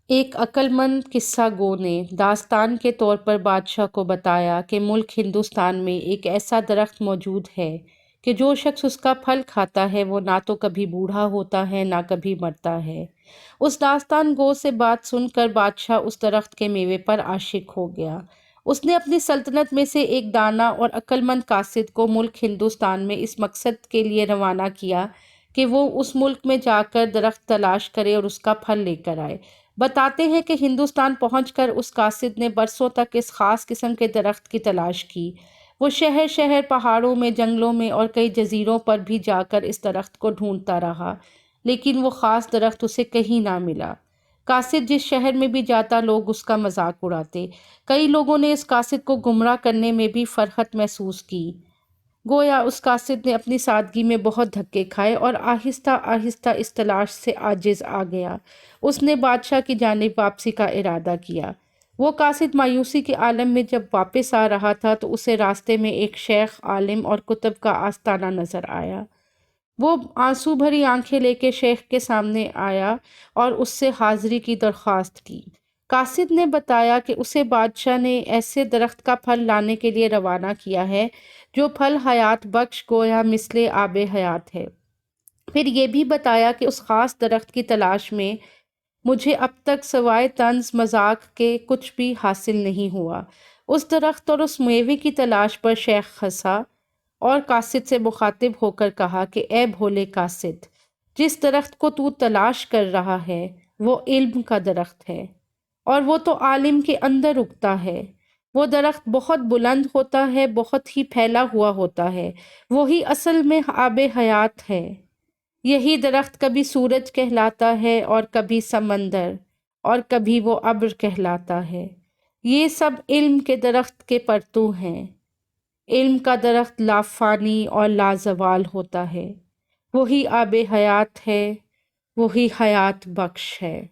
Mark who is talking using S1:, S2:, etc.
S1: ایک عقل مند قصہ گو نے داستان کے طور پر بادشاہ کو بتایا کہ ملک ہندوستان میں ایک ایسا درخت موجود ہے کہ جو شخص اس کا پھل کھاتا ہے وہ نہ تو کبھی بوڑھا ہوتا ہے نہ کبھی مرتا ہے۔ اس داستان گو سے بات سن کر بادشاہ اس درخت کے میوے پر عاشق ہو گیا۔ اس نے اپنی سلطنت میں سے ایک دانا اور عقل مند قاصد کو ملک ہندوستان میں اس مقصد کے لیے روانہ کیا کہ وہ اس ملک میں جا کر درخت تلاش کرے اور اس کا پھل لے کر آئے۔ بتاتے ہیں کہ ہندوستان پہنچ کر اس قاصد نے برسوں تک اس خاص قسم کے درخت کی تلاش کی۔ وہ شہر شہر، پہاڑوں میں، جنگلوں میں اور کئی جزیروں پر بھی جا کر اس درخت کو ڈھونڈتا رہا، لیکن وہ خاص درخت اسے کہیں نہ ملا۔ قاصد جس شہر میں بھی جاتا لوگ اس کا مذاق اڑاتے۔ کئی لوگوں نے اس قاصد کو گمراہ کرنے میں بھی فرحت محسوس کی۔ گویا اس قاصد نے اپنی سادگی میں بہت دھکے کھائے اور آہستہ آہستہ اس تلاش سے عاجز آ گیا۔ اس نے بادشاہ کی جانب واپسی کا ارادہ کیا۔ وہ قاصد مایوسی کے عالم میں جب واپس آ رہا تھا تو اسے راستے میں ایک شیخ، عالم اور کتب کا آستانہ نظر آیا۔ وہ آنسو بھری آنکھیں لے کے شیخ کے سامنے آیا اور اس سے حاضری کی درخواست کی۔ قاصد نے بتایا کہ اسے بادشاہ نے ایسے درخت کا پھل لانے کے لیے روانہ کیا ہے جو پھل حیات بخش، گویا مثل آب حیات ہے۔ پھر یہ بھی بتایا کہ اس خاص درخت کی تلاش میں مجھے اب تک سوائے طنز مذاق کے کچھ بھی حاصل نہیں ہوا۔ اس درخت اور اس میوے کی تلاش پر شیخ ہنسا اور قاصد سے مخاطب ہو کر کہا کہ اے بھولے قاصد، جس درخت کو تو تلاش کر رہا ہے وہ علم کا درخت ہے، اور وہ تو عالم کے اندر اگتا ہے۔ وہ درخت بہت بلند ہوتا ہے، بہت ہی پھیلا ہوا ہوتا ہے، وہی اصل میں آب حیات ہے۔ یہی درخت کبھی سورج کہلاتا ہے اور کبھی سمندر، اور کبھی وہ ابر کہلاتا ہے۔ یہ سب علم کے درخت کے پرتو ہیں۔ علم کا درخت لافانی اور لازوال ہوتا ہے، وہی آب حیات ہے، وہی حیات بخش ہے۔